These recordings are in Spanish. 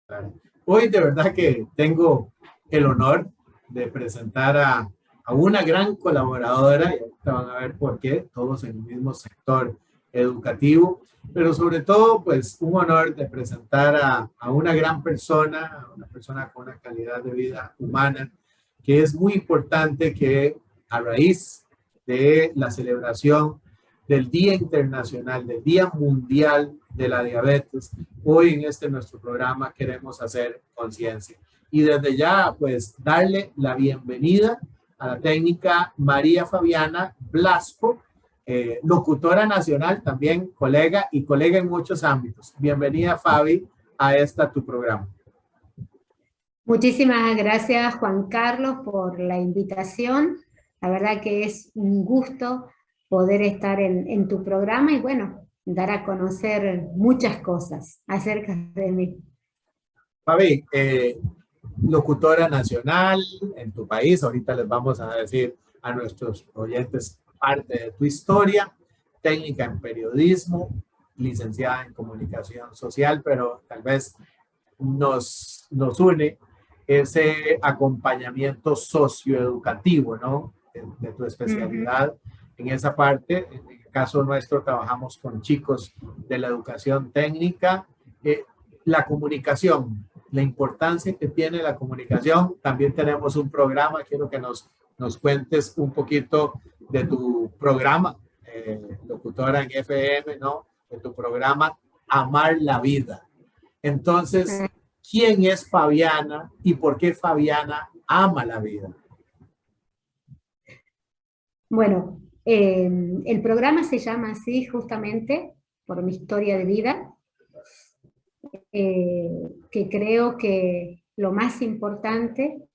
Claro. Hoy de verdad que tengo el honor de presentar a una gran colaboradora, y ahorita van a ver por qué, todos en el mismo sector educativo, pero sobre todo pues un honor de presentar a una persona con una calidad de vida humana, que es muy importante que a raíz de la celebración del Día Internacional, del Día Mundial de la Diabetes, hoy en nuestro programa queremos hacer conciencia. Y desde ya, pues, darle la bienvenida a la técnica María Fabiana Blasco, locutora nacional, también colega y colega en muchos ámbitos. Bienvenida, Fabi, a tu programa. Muchísimas gracias, Juan Carlos, por la invitación. La verdad que es un gusto poder estar en tu programa y bueno, dar a conocer muchas cosas acerca de mí. Fabi, locutora nacional en tu país, ahorita les vamos a decir a nuestros oyentes parte de tu historia, técnica en periodismo, licenciada en comunicación social, pero tal vez nos une ese acompañamiento socioeducativo, ¿no? De tu especialidad en esa parte. En el caso nuestro trabajamos con chicos de la educación técnica, la comunicación, la importancia que tiene la comunicación. También tenemos un programa, quiero que nos cuentes un poquito de tu programa, locutora en FM, ¿no? De tu programa Amar la Vida. Entonces, ¿quién es Fabiana y por qué Fabiana ama la vida? Bueno, el programa se llama así justamente por mi historia de vida, que creo que lo más importante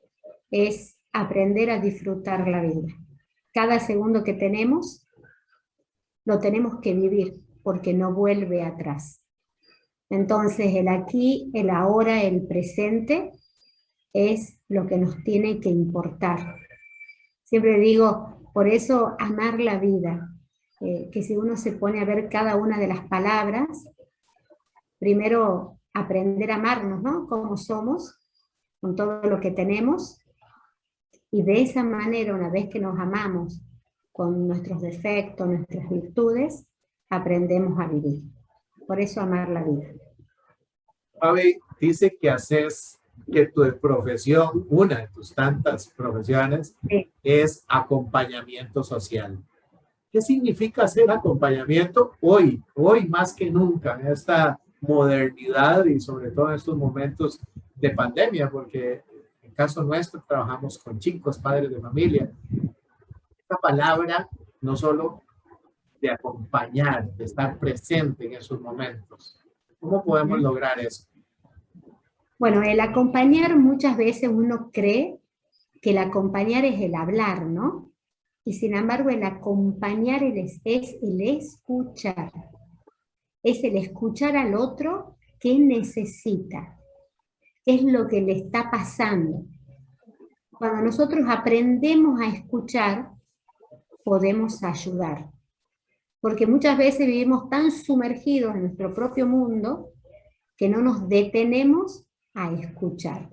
es aprender a disfrutar la vida. Cada segundo que tenemos, lo tenemos que vivir, porque no vuelve atrás. Entonces, el aquí, el ahora, el presente, es lo que nos tiene que importar. Siempre digo, por eso amar la vida, que si uno se pone a ver cada una de las palabras, primero aprender a amarnos, ¿no? Como somos, con todo lo que tenemos, y de esa manera, una vez que nos amamos con nuestros defectos, nuestras virtudes, aprendemos a vivir. Por eso amar la vida. Fabi, dice que que tu profesión, una de tus tantas profesiones, sí, es acompañamiento social. ¿Qué significa hacer acompañamiento hoy más que nunca, en esta modernidad y sobre todo en estos momentos de pandemia? Porque en el caso nuestro trabajamos con chicos, padres de familia. Esta palabra no solo de acompañar, de estar presente en esos momentos. ¿Cómo podemos lograr eso? Bueno, el acompañar muchas veces uno cree que el acompañar es el hablar, ¿no? Y sin embargo el acompañar es el escuchar. Es el escuchar al otro qué necesita, qué es lo que le está pasando. Cuando nosotros aprendemos a escuchar, podemos ayudar. Porque muchas veces vivimos tan sumergidos en nuestro propio mundo que no nos detenemos a escuchar.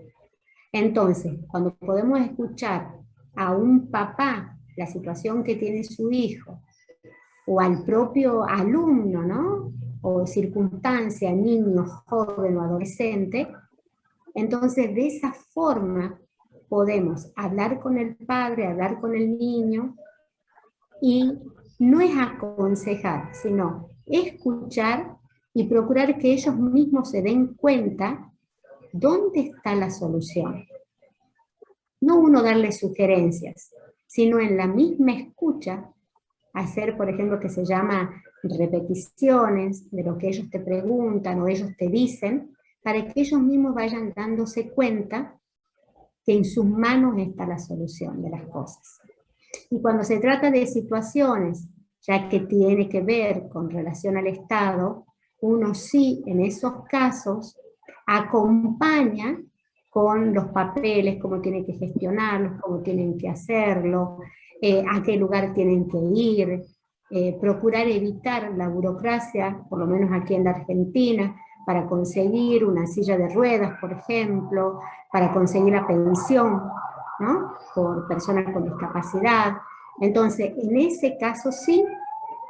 Entonces, cuando podemos escuchar a un papá la situación que tiene su hijo, o al propio alumno, ¿no? O circunstancia, niño, joven o adolescente, entonces de esa forma podemos hablar con el padre, hablar con el niño, y no es aconsejar, sino escuchar y procurar que ellos mismos se den cuenta dónde está la solución. No uno darle sugerencias, sino en la misma escucha, hacer, por ejemplo, que se llama repeticiones de lo que ellos te preguntan o ellos te dicen, para que ellos mismos vayan dándose cuenta que en sus manos está la solución de las cosas. Y cuando se trata de situaciones, ya que tiene que ver con relación al Estado, uno sí, en esos casos, acompaña con los papeles, cómo tienen que gestionarlos, cómo tienen que hacerlo, a qué lugar tienen que ir, procurar evitar la burocracia, por lo menos aquí en la Argentina, para conseguir una silla de ruedas, por ejemplo, para conseguir la pensión, ¿no? Por personas con discapacidad. Entonces, en ese caso sí,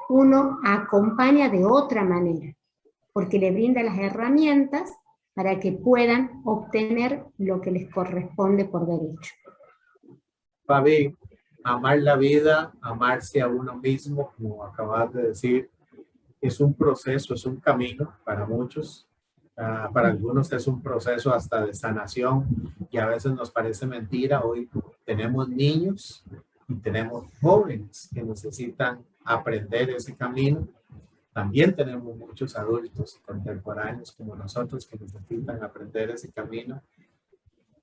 uno acompaña de otra manera, porque le brinda las herramientas para que puedan obtener lo que les corresponde por derecho. Fabi, amar la vida, amarse a uno mismo, como acabas de decir, es un proceso, es un camino para muchos. Para algunos es un proceso hasta de sanación y a veces nos parece mentira. Hoy tenemos niños y tenemos jóvenes que necesitan aprender ese camino. También tenemos muchos adultos contemporáneos como nosotros que necesitan aprender ese camino,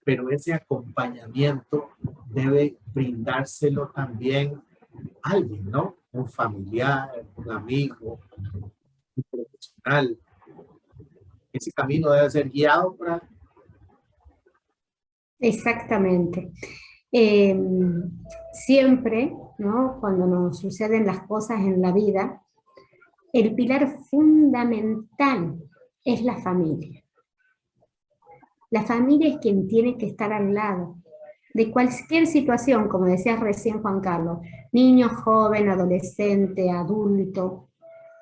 pero ese acompañamiento debe brindárselo también a alguien, ¿no? Un familiar, un amigo, un profesional. Ese camino debe ser guiado por alguien. Exactamente. Siempre, ¿no? Cuando nos suceden las cosas en la vida, el pilar fundamental es la familia. La familia es quien tiene que estar al lado de cualquier situación, como decías recién Juan Carlos, niño, joven, adolescente, adulto.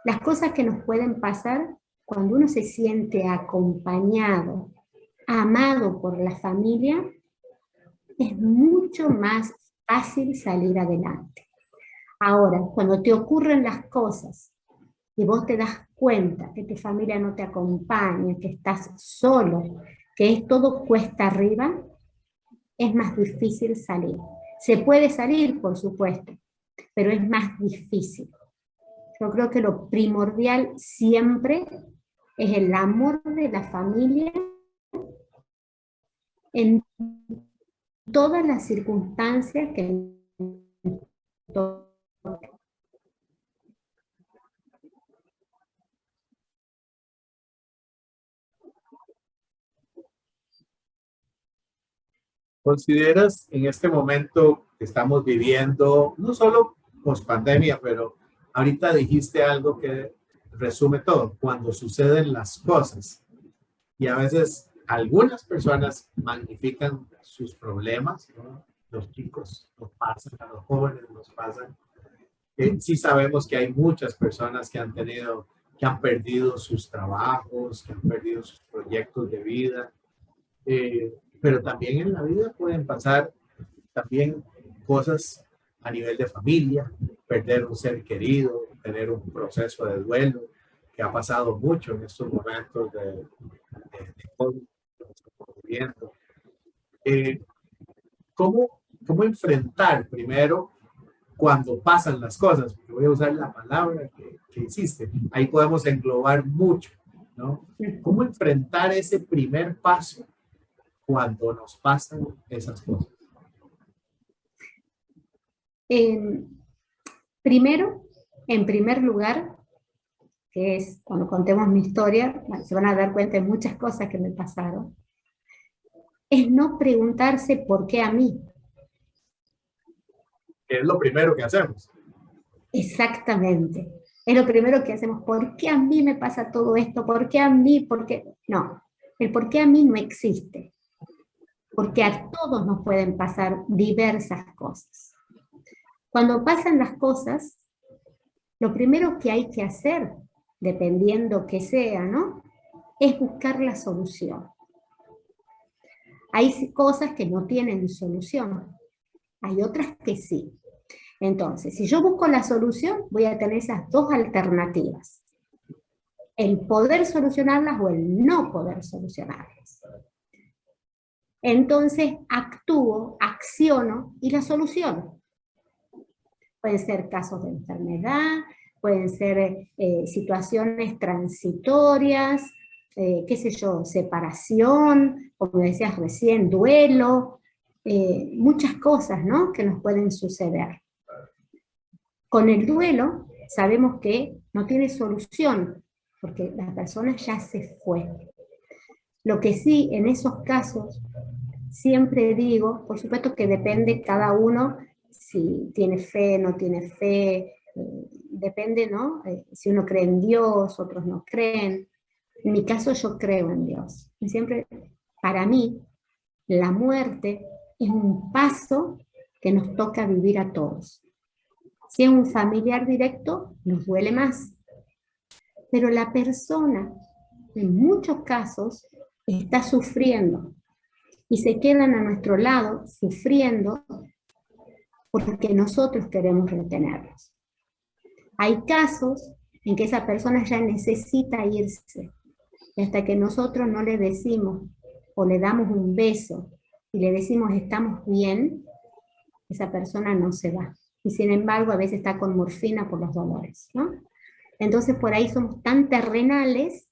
Las cosas que nos pueden pasar cuando uno se siente acompañado, amado por la familia, es mucho más fácil salir adelante. Ahora, cuando te ocurren las cosas y vos te das cuenta que tu familia no te acompaña, que estás solo, que es todo cuesta arriba, es más difícil salir. Se puede salir, por supuesto, pero es más difícil. Yo creo que lo primordial siempre es el amor de la familia en todas las circunstancias que ¿Consideras en este momento que estamos viviendo, no solo post pandemia, pero ahorita dijiste algo que resume todo, cuando suceden las cosas? Y a veces algunas personas magnifican sus problemas, ¿no? Los chicos nos pasan, a los jóvenes nos pasan. Sí sabemos que hay muchas personas que han tenido, que han perdido sus trabajos, que han perdido sus proyectos de vida, pero también en la vida pueden pasar también cosas a nivel de familia, perder un ser querido, tener un proceso de duelo, que ha pasado mucho en estos momentos de COVID que estamos viviendo. ¿Cómo, cómo enfrentar primero cuando pasan las cosas? Porque voy a usar la palabra que hiciste. Ahí podemos englobar mucho, ¿no? ¿Cómo enfrentar ese primer paso cuando nos pasan esas cosas? Primero, en primer lugar, que es cuando contemos mi historia, se van a dar cuenta de muchas cosas que me pasaron, es no preguntarse por qué a mí. Que es lo primero que hacemos. Exactamente. Es lo primero que hacemos. ¿Por qué a mí me pasa todo esto? ¿Por qué a mí? ¿Por qué? No, el por qué a mí no existe. Porque a todos nos pueden pasar diversas cosas. Cuando pasan las cosas, lo primero que hay que hacer, dependiendo que sea, ¿no? Es buscar la solución. Hay cosas que no tienen solución, hay otras que sí. Entonces, si yo busco la solución, voy a tener esas dos alternativas. El poder solucionarlas o el no poder solucionarlas. Entonces, actúo, acciono y la soluciono. Pueden ser casos de enfermedad, pueden ser situaciones transitorias, qué sé yo, separación, como decías recién, duelo, muchas cosas, ¿no?, que nos pueden suceder. Con el duelo sabemos que no tiene solución, porque la persona ya se fue. Lo que sí, en esos casos, siempre digo, por supuesto que depende cada uno, si tiene fe, no tiene fe, depende, ¿no? Si uno cree en Dios, otros no creen, En mi caso yo creo en Dios. Y siempre, para mí, la muerte es un paso que nos toca vivir a todos. Si es un familiar directo, nos duele más. Pero la persona, en muchos casos, está sufriendo y se quedan a nuestro lado sufriendo porque nosotros queremos retenerlos. Hay casos en que esa persona ya necesita irse y hasta que nosotros no le decimos o le damos un beso y le decimos estamos bien, esa persona no se va. Y sin embargo a veces está con morfina por los dolores, ¿no? Entonces por ahí somos tan terrenales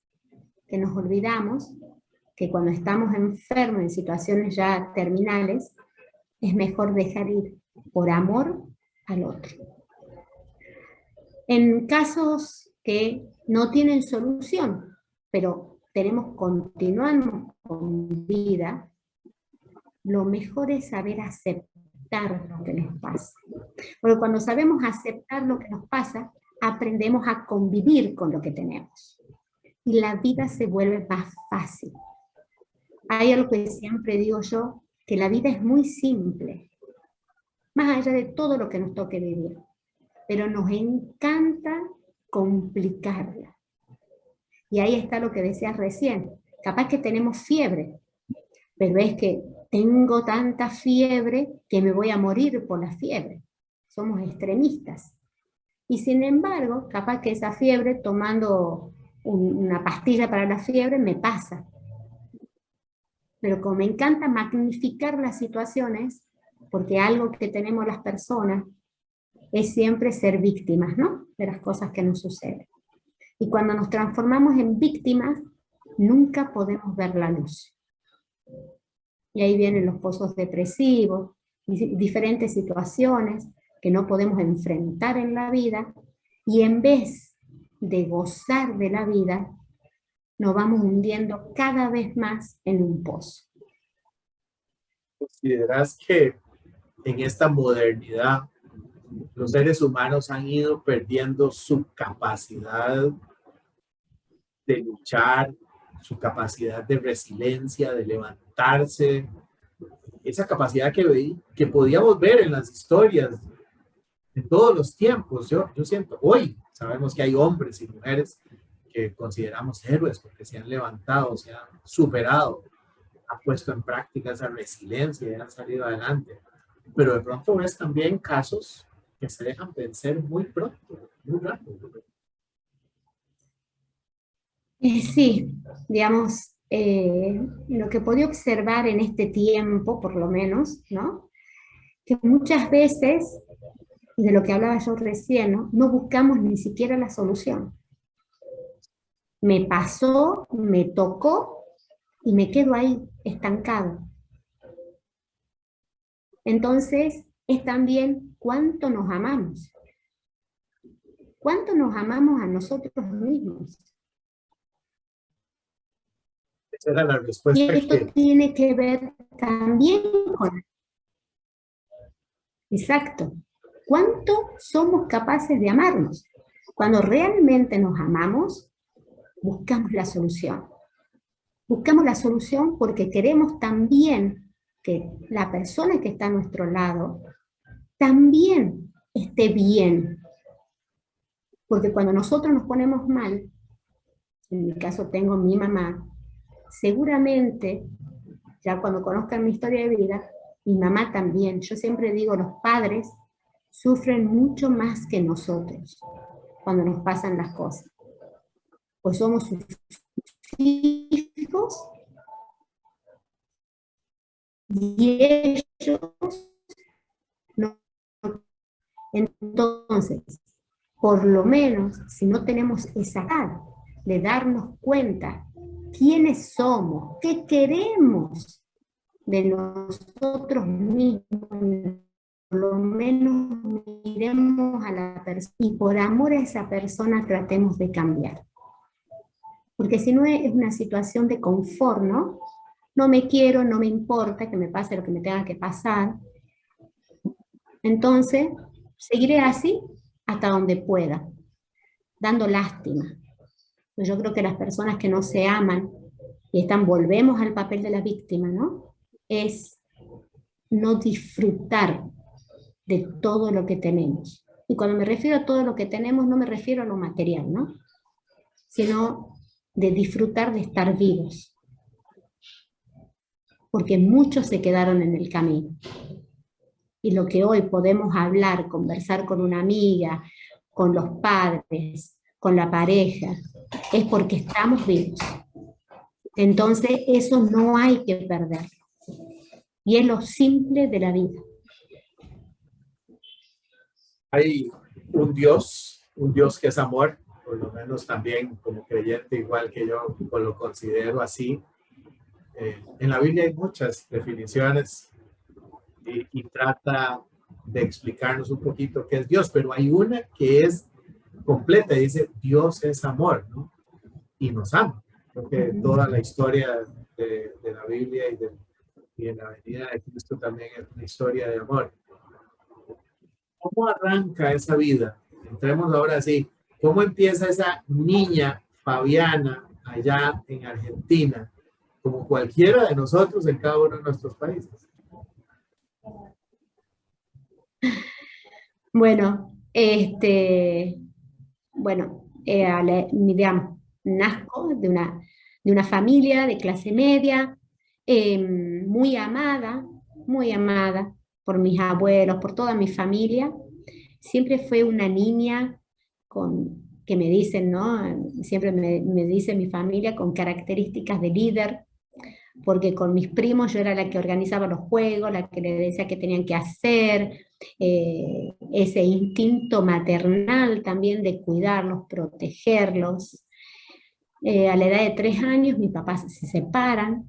que nos olvidamos que cuando estamos enfermos en situaciones ya terminales, es mejor dejar ir por amor al otro. En casos que no tienen solución, pero continuamos con vida, lo mejor es saber aceptar lo que nos pasa. Porque cuando sabemos aceptar lo que nos pasa, aprendemos a convivir con lo que tenemos. Y la vida se vuelve más fácil. Hay algo que siempre digo yo, que la vida es muy simple, más allá de todo lo que nos toque vivir. Pero nos encanta complicarla. Y ahí está lo que decías recién. Capaz que tenemos fiebre, pero es que tengo tanta fiebre que me voy a morir por la fiebre. Somos extremistas. Y sin embargo, capaz que esa fiebre, tomando una pastilla para la fiebre, me pasa. Pero como me encanta magnificar las situaciones, porque algo que tenemos las personas es siempre ser víctimas, ¿no? De las cosas que nos suceden. Y cuando nos transformamos en víctimas, nunca podemos ver la luz. Y ahí vienen los pozos depresivos, diferentes situaciones que no podemos enfrentar en la vida, y en vez de gozar de la vida, nos vamos hundiendo cada vez más en un pozo. ¿Consideras que en esta modernidad los seres humanos han ido perdiendo su capacidad de luchar, su capacidad de resiliencia, de levantarse, esa capacidad que podíamos ver en las historias de todos los tiempos? Yo siento, hoy sabemos que hay hombres y mujeres que consideramos héroes porque se han levantado, se han superado, han puesto en práctica esa resiliencia y han salido adelante. Pero de pronto ves también casos que se dejan vencer muy pronto, muy rápido. Sí, digamos, lo que podía observar en este tiempo, por lo menos, ¿no? Que muchas veces, de lo que hablaba yo recién, ¿no? No buscamos ni siquiera la solución. Me pasó, me tocó y me quedo ahí, estancado. Entonces, es también cuánto nos amamos. ¿Cuánto nos amamos a nosotros mismos? Esa era la Y respuesta esto que... tiene que ver también con... Exacto. ¿Cuánto somos capaces de amarnos? Cuando realmente nos amamos, buscamos la solución. Buscamos la solución porque queremos también que la persona que está a nuestro lado también esté bien. Porque cuando nosotros nos ponemos mal, en mi caso tengo mi mamá, seguramente, ya cuando conozcan mi historia de vida, mi mamá también. Yo siempre digo, los padres sufren mucho más que nosotros cuando nos pasan las cosas. Pues somos sus hijos y ellos no. Entonces, por lo menos, si no tenemos esa edad de darnos cuenta quiénes somos, qué queremos de nosotros mismos, por lo menos miremos a la persona y por amor a esa persona tratemos de cambiar. Porque si no es una situación de confort, ¿no? No me quiero, no me importa que me pase lo que me tenga que pasar. Entonces, seguiré así hasta donde pueda, dando lástima. Yo creo que las personas que no se aman y volvemos al papel de la víctima, ¿no? Es no disfrutar de todo lo que tenemos. Y cuando me refiero a todo lo que tenemos, no me refiero a lo material, ¿no? Sino de disfrutar de estar vivos. Porque muchos se quedaron en el camino. Y lo que hoy podemos hablar, conversar con una amiga, con los padres, con la pareja, es porque estamos vivos. Entonces, eso no hay que perder. Y es lo simple de la vida. Hay un Dios que es amor, por lo menos también como creyente, igual que yo, pues lo considero así. En la Biblia hay muchas definiciones y trata de explicarnos un poquito qué es Dios, pero hay una que es completa, dice Dios es amor, ¿no? Y nos ama. Creo que toda la historia de la Biblia y de la venida de Cristo también es una historia de amor. ¿Cómo arranca esa vida? Entremos ahora sí. ¿Cómo empieza esa niña Fabiana allá en Argentina, como cualquiera de nosotros en cada uno de nuestros países? Bueno, digamos, nazco de una familia de clase media, muy amada por mis abuelos, por toda mi familia. Siempre fue una niña que me dicen, ¿no? Siempre me dice mi familia con características de líder, porque con mis primos yo era la que organizaba los juegos, la que les decía qué tenían que hacer, ese instinto maternal también de cuidarlos, protegerlos. A la edad de 3 años mis papás se separan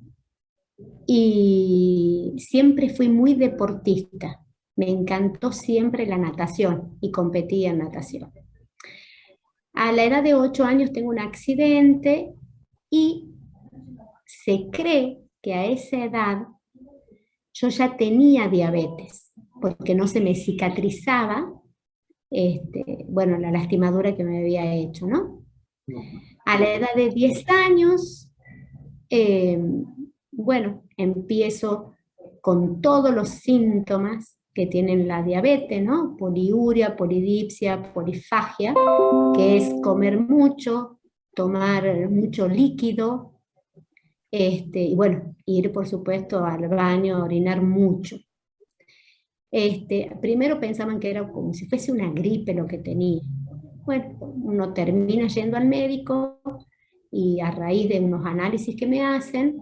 y siempre fui muy deportista. Me encantó siempre la natación y competía en natación. A la edad de 8 años tengo un accidente y se cree que a esa edad yo ya tenía diabetes, porque no se me cicatrizaba, bueno, la lastimadura que me había hecho, ¿no? A la edad de 10 años, eh, bueno, empiezo con todos los síntomas que tienen la diabetes, ¿no? Poliuria, polidipsia, polifagia, que es comer mucho, tomar mucho líquido, y bueno, ir por supuesto al baño a orinar mucho. Primero pensaban que era como si fuese una gripe lo que tenía. Bueno, uno termina yendo al médico y a raíz de unos análisis que me hacen,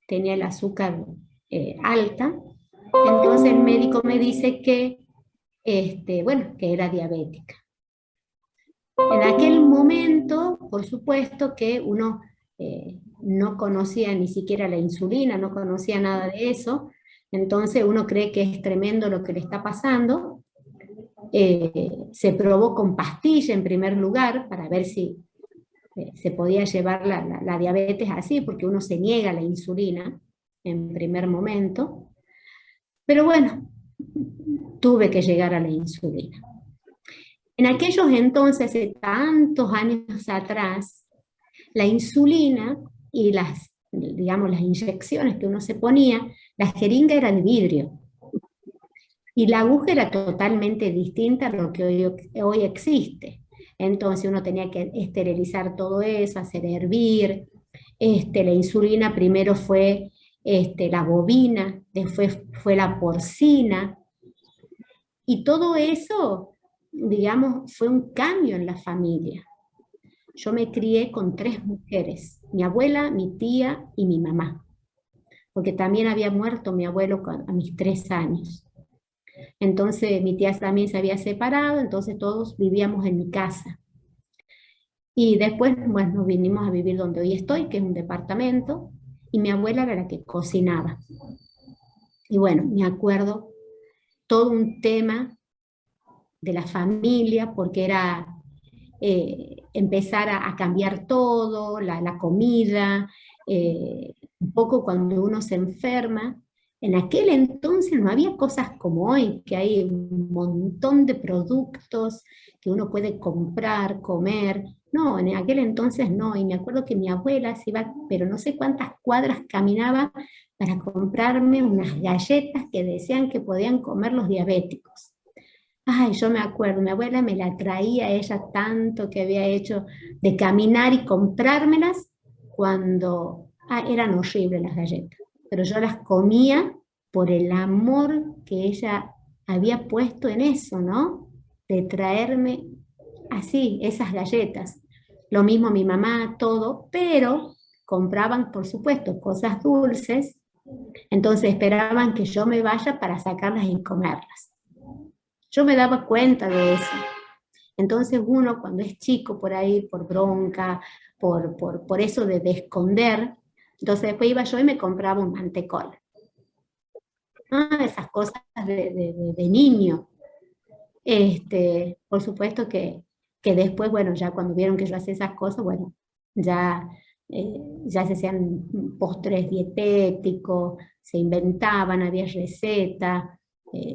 tenía el azúcar alta. Entonces el médico me dice que, bueno, que era diabética. En aquel momento, por supuesto que uno no conocía ni siquiera la insulina, no conocía nada de eso, entonces uno cree que es tremendo lo que le está pasando. Se probó con pastilla en primer lugar para ver si se podía llevar la diabetes así, porque uno se niega a la insulina en primer momento. Pero bueno, tuve que llegar a la insulina. En aquellos entonces, hace tantos años atrás, la insulina y digamos, las inyecciones que uno se ponía, la jeringa era de vidrio. Y la aguja era totalmente distinta a lo que hoy existe. Entonces uno tenía que esterilizar todo eso, hacer hervir. La insulina primero fue la bovina, después fue la porcina. Y todo eso, digamos, fue un cambio en la familia. Yo me crié con 3 mujeres, mi abuela, mi tía y mi mamá, porque también había muerto mi abuelo a mis 3 años. Entonces mi tía también se había separado, entonces todos vivíamos en mi casa. Y después, bueno, nos vinimos a vivir donde hoy estoy, que es un departamento, y mi abuela era la que cocinaba. Y bueno, me acuerdo todo un tema de la familia, porque era empezar a cambiar todo, la comida, un poco cuando uno se enferma. En aquel entonces no había cosas como hoy, que hay un montón de productos que uno puede comprar, comer, No, en aquel entonces no, y me acuerdo que mi abuela se iba, pero no sé cuántas cuadras caminaba para comprarme unas galletas que decían que podían comer los diabéticos. Ay, yo me acuerdo, mi abuela me la traía ella tanto que había hecho de caminar y comprármelas cuando eran horribles las galletas, pero yo las comía por el amor que ella había puesto en eso, ¿no? De traerme así, esas galletas. Lo mismo mi mamá, todo, pero compraban, por supuesto, cosas dulces, entonces esperaban que yo me vaya para sacarlas y comerlas. Yo me daba cuenta de eso. Entonces uno cuando es chico por ahí, por bronca, por eso de esconder, entonces después iba yo y me compraba un mantecol. Ah, esas cosas de niño. Por supuesto que después, bueno, ya cuando vieron que yo hacía esas cosas, bueno, ya, ya se hacían postres dietéticos, se inventaban, había recetas,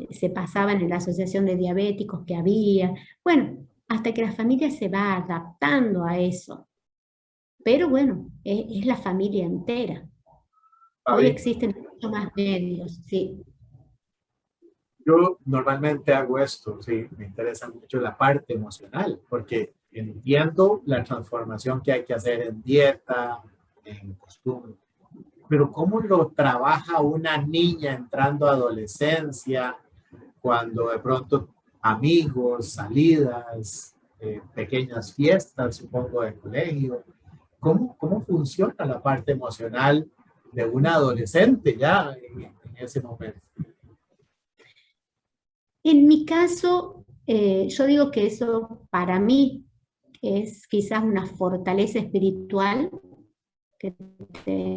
se pasaban en la asociación de diabéticos que había. Bueno, hasta que la familia se va adaptando a eso. Pero bueno, es la familia entera. Hoy Fabi, existen muchos más medios, sí. yo normalmente hago esto, sí, me interesa mucho la parte emocional, porque entiendo la transformación que hay que hacer en dieta, en costumbre, pero ¿cómo lo trabaja una niña entrando a adolescencia, cuando de pronto amigos, salidas, pequeñas fiestas, supongo, de colegio? ¿Cómo funciona la parte emocional de un adolescente ya en ese momento? En mi caso, yo digo que eso para mí es quizás una fortaleza espiritual que tengo.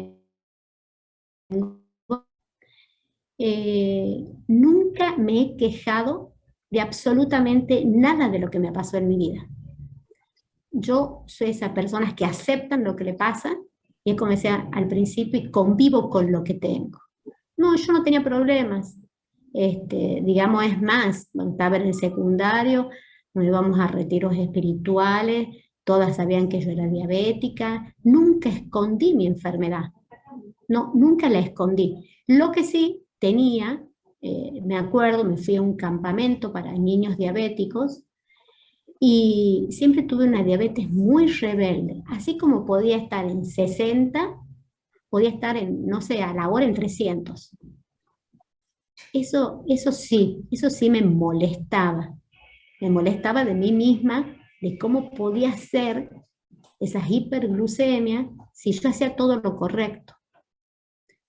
Nunca me he quejado de absolutamente nada de lo que me pasó en mi vida. Yo soy esas personas que aceptan lo que le pasa y es como decía al principio y convivo con lo que tengo. No, yo no tenía problemas. Digamos, es más, cuando estaba en el secundario, nos íbamos a retiros espirituales, todas sabían que yo era diabética, nunca escondí mi enfermedad, no, nunca la escondí. Lo que sí tenía, me acuerdo, me fui a un campamento para niños diabéticos y siempre tuve una diabetes muy rebelde, así como podía estar en 60, podía estar en, no sé, a la hora en 300. Eso sí me molestaba de mí misma, de cómo podía ser esas hiperglucemias si yo hacía todo lo correcto.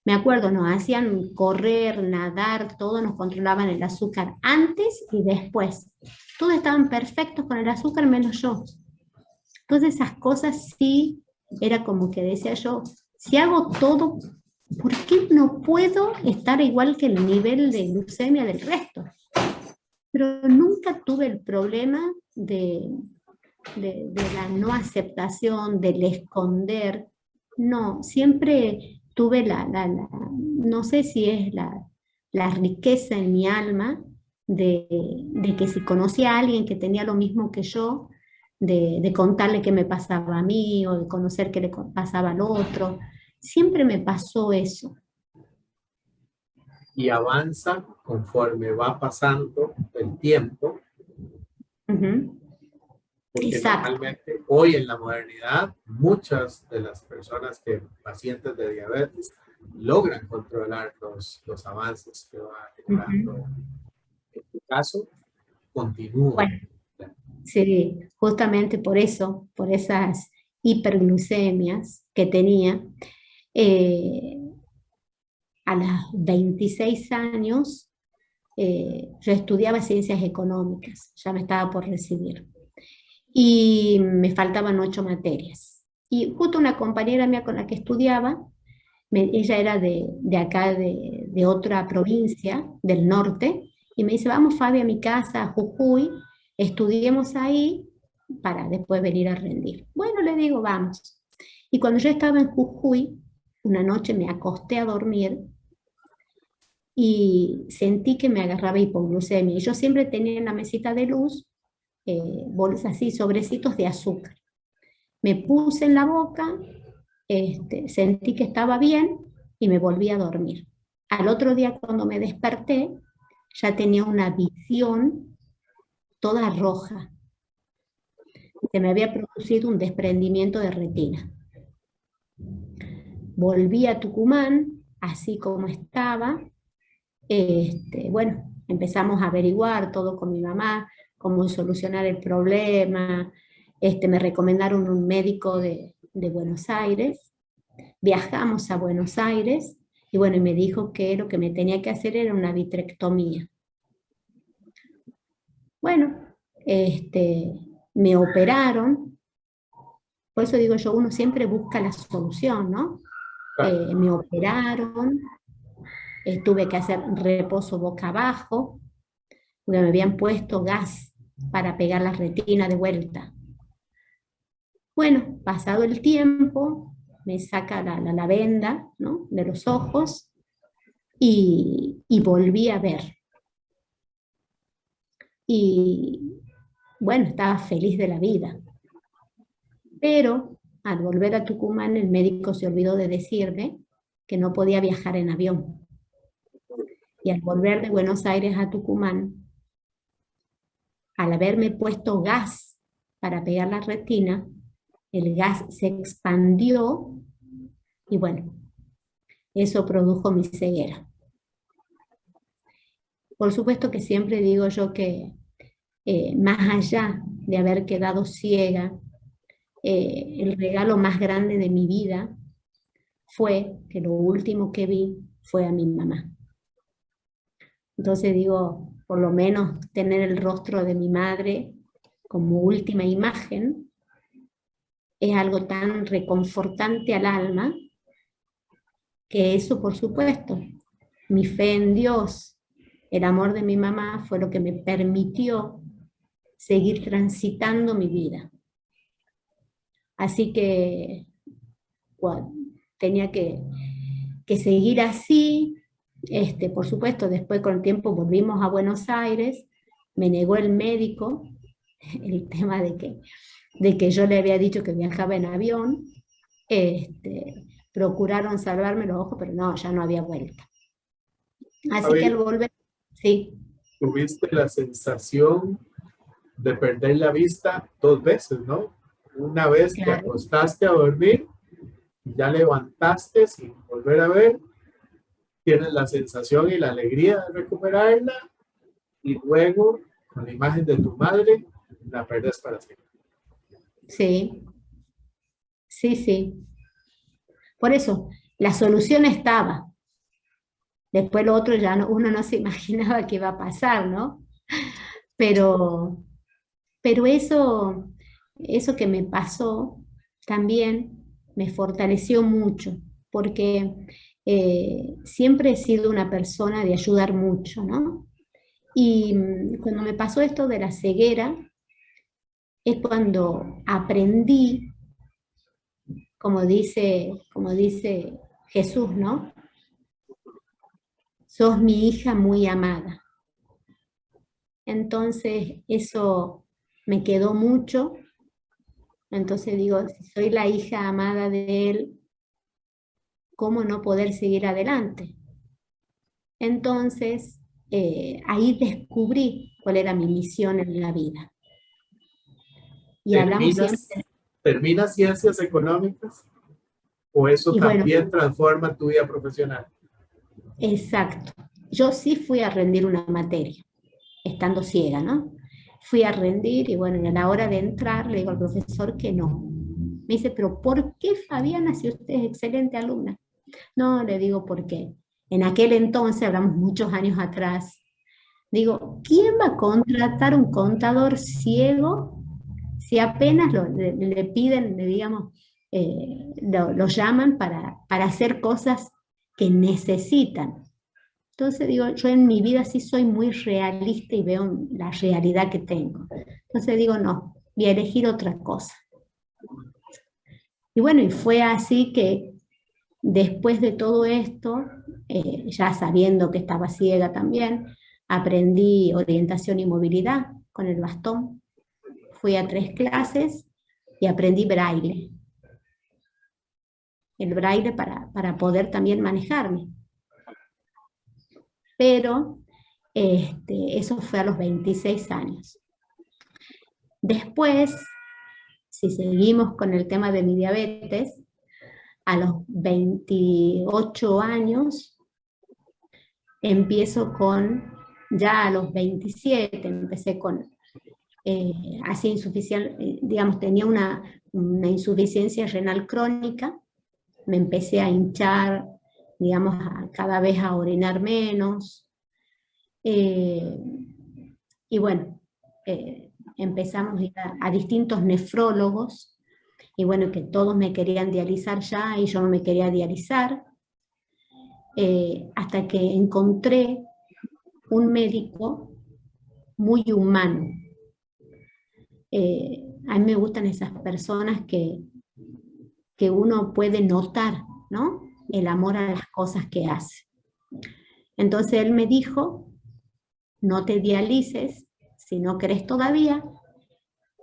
Me acuerdo, nos hacían correr, nadar, todo, nos controlaban el azúcar antes y después. Todos estaban perfectos con el azúcar menos yo. Entonces esas cosas sí, era como que decía yo, si hago todo, ¿por qué no puedo estar igual que el nivel de glucemia del resto? Pero nunca tuve el problema de la no aceptación, del esconder. No, siempre tuve no sé si es la riqueza en mi alma de que si conocía a alguien que tenía lo mismo que yo, de contarle qué me pasaba a mí o de conocer qué pasaba al otro. Siempre me pasó eso. Y avanza conforme va pasando el tiempo, Ujú. porque Exacto. normalmente hoy en la modernidad muchas de las personas que pacientes de diabetes logran controlar los avances que va generando. Ujú. En tu caso, continúa. Bueno, sí, justamente por eso, por esas hiperglucemias que tenía, eh, a los 26 años yo estudiaba ciencias económicas, ya me estaba por recibir, y me faltaban 8 materias. Y justo una compañera mía con la que estudiaba, ella era de acá, de otra provincia del norte, y me dice, vamos Fabi a mi casa, a Jujuy, estudiemos ahí para después venir a rendir. Bueno, le digo, vamos. Y cuando yo estaba en Jujuy, una noche me acosté a dormir y sentí que me agarraba hipoglucemia. Y yo siempre tenía en la mesita de luz bolsas así, sobrecitos de azúcar. Me puse en la boca, sentí que estaba bien y me volví a dormir. Al otro día cuando me desperté, ya tenía una visión toda roja. Se me había producido un desprendimiento de retina. Volví a Tucumán, así como estaba. Bueno, empezamos a averiguar todo con mi mamá, cómo solucionar el problema. Me recomendaron un médico de Buenos Aires. Viajamos a Buenos Aires y bueno, y me dijo que lo que me tenía que hacer era una vitrectomía. Bueno, me operaron. Por eso digo yo, uno siempre busca la solución, ¿no? Me operaron, tuve que hacer reposo boca abajo, porque me habían puesto gas para pegar la retina de vuelta. Bueno, pasado el tiempo, me saca la venda, ¿no?, de los ojos y volví a ver. Y bueno, estaba feliz de la vida. Pero al volver a Tucumán, el médico se olvidó de decirme que no podía viajar en avión. Y al volver de Buenos Aires a Tucumán, al haberme puesto gas para pegar la retina, el gas se expandió y bueno, eso produjo mi ceguera. Por supuesto que siempre digo yo que más allá de haber quedado ciega, el regalo más grande de mi vida fue que lo último que vi fue a mi mamá. Entonces digo, por lo menos tener el rostro de mi madre como última imagen es algo tan reconfortante al alma, que eso, por supuesto, mi fe en Dios, el amor de mi mamá fue lo que me permitió seguir transitando mi vida. Así que bueno, tenía que seguir así. Por supuesto, después con el tiempo volvimos a Buenos Aires, me negó el médico el tema de que yo le había dicho que viajaba en avión. Procuraron salvarme los ojos, pero no, ya no había vuelta. Así que al volver, sí. Tuviste la sensación de perder la vista 2 veces, ¿no? Una vez te acostaste a dormir, ya levantaste sin volver a ver, tienes la sensación y la alegría de recuperarla, y luego, con la imagen de tu madre, la perdes para siempre. Sí, sí, sí. Por eso, la solución estaba. Después lo otro ya no, uno no se imaginaba que iba a pasar, ¿no? Pero eso que me pasó también me fortaleció mucho, porque siempre he sido una persona de ayudar mucho, ¿no? Y cuando me pasó esto de la ceguera, es cuando aprendí, como dice Jesús, ¿no? Sos mi hija muy amada. Entonces eso me quedó mucho. Entonces digo, si soy la hija amada de Él, ¿cómo no poder seguir adelante? Entonces ahí descubrí cuál era mi misión en la vida. Y hablamos siempre. ¿Terminas ciencias económicas? ¿O eso también bueno, transforma tu vida profesional? Exacto. Yo sí fui a rendir una materia, estando ciega, ¿no? Fui a rendir y bueno, a la hora de entrar le digo al profesor que no. Me dice, pero ¿por qué, Fabiana, si usted es excelente alumna? No, le digo, ¿por qué? En aquel entonces, hablamos muchos años atrás, digo, ¿quién va a contratar un contador ciego si apenas le piden, digamos, lo llaman para hacer cosas que necesitan? Entonces digo, yo en mi vida sí soy muy realista y veo la realidad que tengo. Entonces digo, no, voy a elegir otra cosa. Y bueno, y fue así que después de todo esto, ya sabiendo que estaba ciega también, aprendí orientación y movilidad con el bastón. Fui a 3 clases y aprendí braille. El braille para poder también manejarme. Pero eso fue a los 26 años. Después, si seguimos con el tema de mi diabetes, a los 28 años, empiezo ya a los 27, empecé con así insuficiencia, digamos, tenía una insuficiencia renal crónica, me empecé a hinchar, digamos, cada vez a orinar menos, y bueno, empezamos a ir a distintos nefrólogos, y bueno, que todos me querían dializar ya, y yo no me quería dializar, hasta que encontré un médico muy humano. A mí me gustan esas personas que uno puede notar, ¿no? El amor a las cosas que hace. Entonces él me dijo, no te dialices si no querés todavía,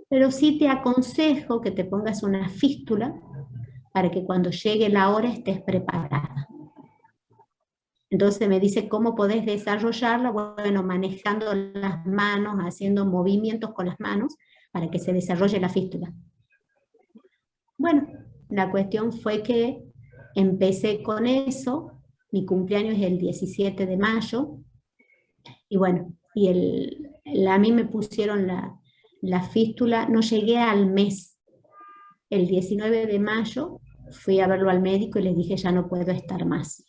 pero sí te aconsejo que te pongas una fístula para que cuando llegue la hora estés preparada. Entonces me dice, ¿cómo podés desarrollarla? Bueno, manejando las manos, haciendo movimientos con las manos para que se desarrolle la fístula. Bueno, la cuestión fue que empecé con eso, mi cumpleaños es el 17 de mayo, y bueno, a mí me pusieron la fístula, no llegué al mes. El 19 de mayo fui a verlo al médico y le dije, ya no puedo estar más,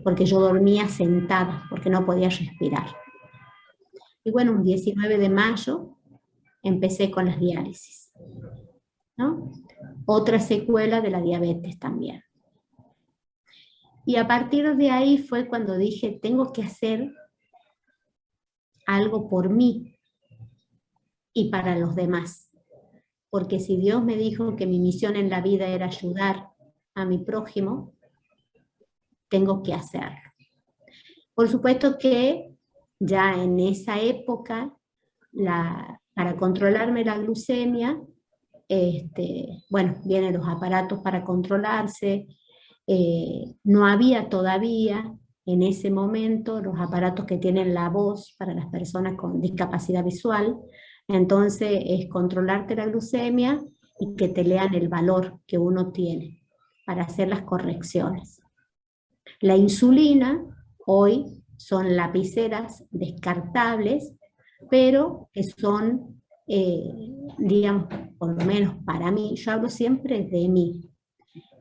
porque yo dormía sentada, porque no podía respirar. Y bueno, un 19 de mayo empecé con las diálisis, ¿no? Otra secuela de la diabetes también. Y a partir de ahí fue cuando dije, tengo que hacer algo por mí y para los demás. Porque si Dios me dijo que mi misión en la vida era ayudar a mi prójimo, tengo que hacerlo. Por supuesto que ya en esa época, para controlarme la glucemia, bueno, vienen los aparatos para controlarse, no había todavía en ese momento los aparatos que tienen la voz para las personas con discapacidad visual, entonces es controlarte la glucemia y que te lean el valor que uno tiene para hacer las correcciones. La insulina hoy son lapiceras descartables, pero que son, digamos, por lo menos para mí, yo hablo siempre de mí,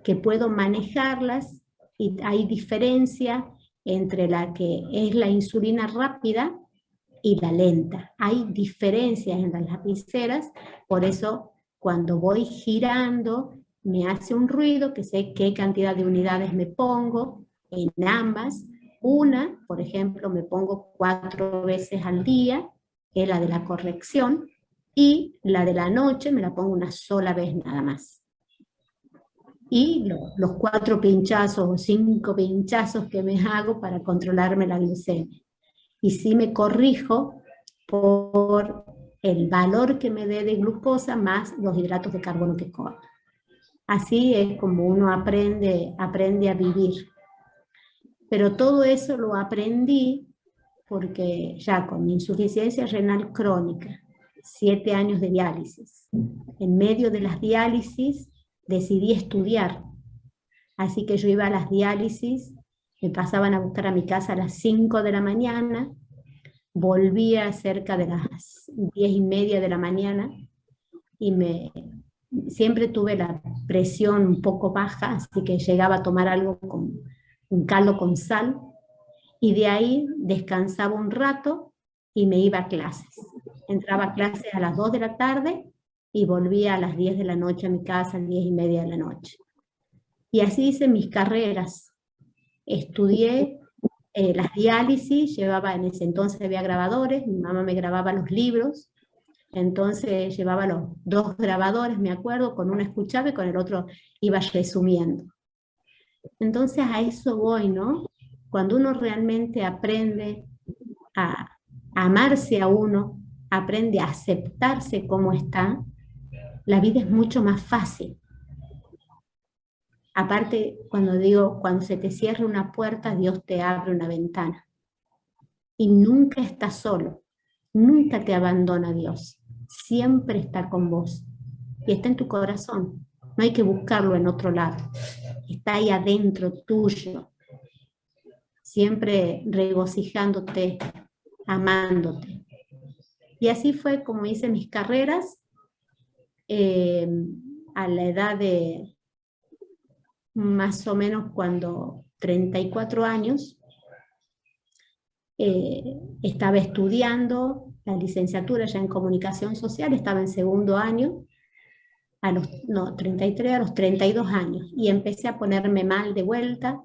que puedo manejarlas y hay diferencia entre la que es la insulina rápida y la lenta. Hay diferencias en las lapiceras, por eso cuando voy girando me hace un ruido que sé qué cantidad de unidades me pongo en ambas. Una, por ejemplo, me pongo 4 veces al día, que es la de la corrección, y la de la noche me la pongo una sola vez nada más. Y los 4 pinchazos o 5 pinchazos que me hago para controlarme la glucemia. Y sí me corrijo por el valor que me dé de glucosa más los hidratos de carbono que como. Así es como uno aprende a vivir. Pero todo eso lo aprendí porque ya con mi insuficiencia renal crónica, 7 años de diálisis, en medio de las diálisis decidí estudiar. Así que yo iba a las diálisis, me pasaban a buscar a mi casa a las 5 de la mañana, volvía cerca de las 10:30 de la mañana y siempre tuve la presión un poco baja, así que llegaba a tomar algo con un caldo con sal y de ahí descansaba un rato y me iba a clases. Entraba a clases a las 2 de la tarde y volvía a las 10 de la noche a mi casa, a las 10:30 de la noche. Y así hice mis carreras. Estudié las diálisis, en ese entonces había grabadores, mi mamá me grababa los libros, entonces llevaba los 2 grabadores, me acuerdo, con uno escuchaba y con el otro iba resumiendo. Entonces a eso voy, ¿no? Cuando uno realmente aprende a amarse a uno, aprende a aceptarse como está, la vida es mucho más fácil. Aparte, cuando digo, cuando se te cierra una puerta, Dios te abre una ventana. Y nunca estás solo, nunca te abandona Dios, siempre está con vos. Y está en tu corazón, no hay que buscarlo en otro lado, está ahí adentro tuyo, siempre regocijándote, amándote. Y así fue como hice mis carreras, a la edad de más o menos cuando 34 años, estaba estudiando la licenciatura ya en comunicación social, estaba en segundo año, a los, no, 33, a los 32 años, y empecé a ponerme mal de vuelta,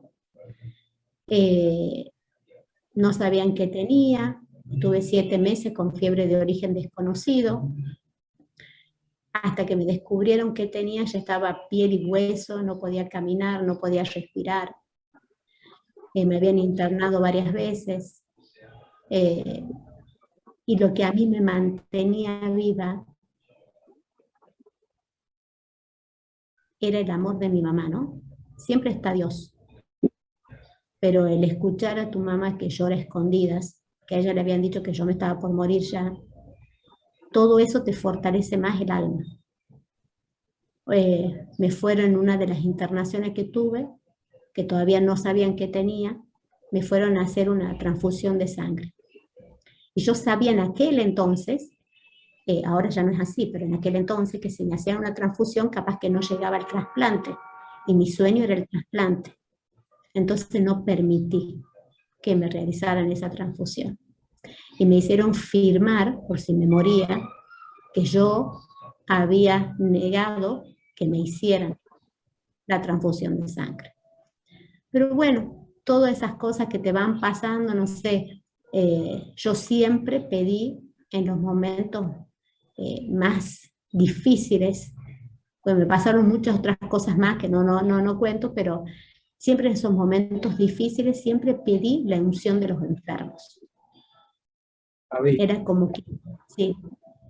eh, no sabían qué tenía, tuve 7 meses con fiebre de origen desconocido, hasta que me descubrieron que tenía, ya estaba piel y hueso, no podía caminar, no podía respirar, me habían internado varias veces, y lo que a mí me mantenía viva era el amor de mi mamá, ¿no? Siempre está Dios, pero el escuchar a tu mamá que llora a escondidas, que a ella le habían dicho que yo me estaba por morir ya, todo eso te fortalece más el alma. Me fueron en una de las internaciones que tuve, que todavía no sabían qué tenía, me fueron a hacer una transfusión de sangre. Y yo sabía en aquel entonces, ahora ya no es así, pero en aquel entonces que si me hacían una transfusión capaz que no llegaba al trasplante, y mi sueño era el trasplante. Entonces no permití que me realizaran esa transfusión. Y me hicieron firmar, por si me moría, que yo había negado que me hicieran la transfusión de sangre. Pero bueno, todas esas cosas que te van pasando, no sé, yo siempre pedí en los momentos más difíciles, pues me pasaron muchas otras cosas más que no cuento, pero siempre en esos momentos difíciles, siempre pedí la unción de los enfermos. Fabi, Era como que, sí.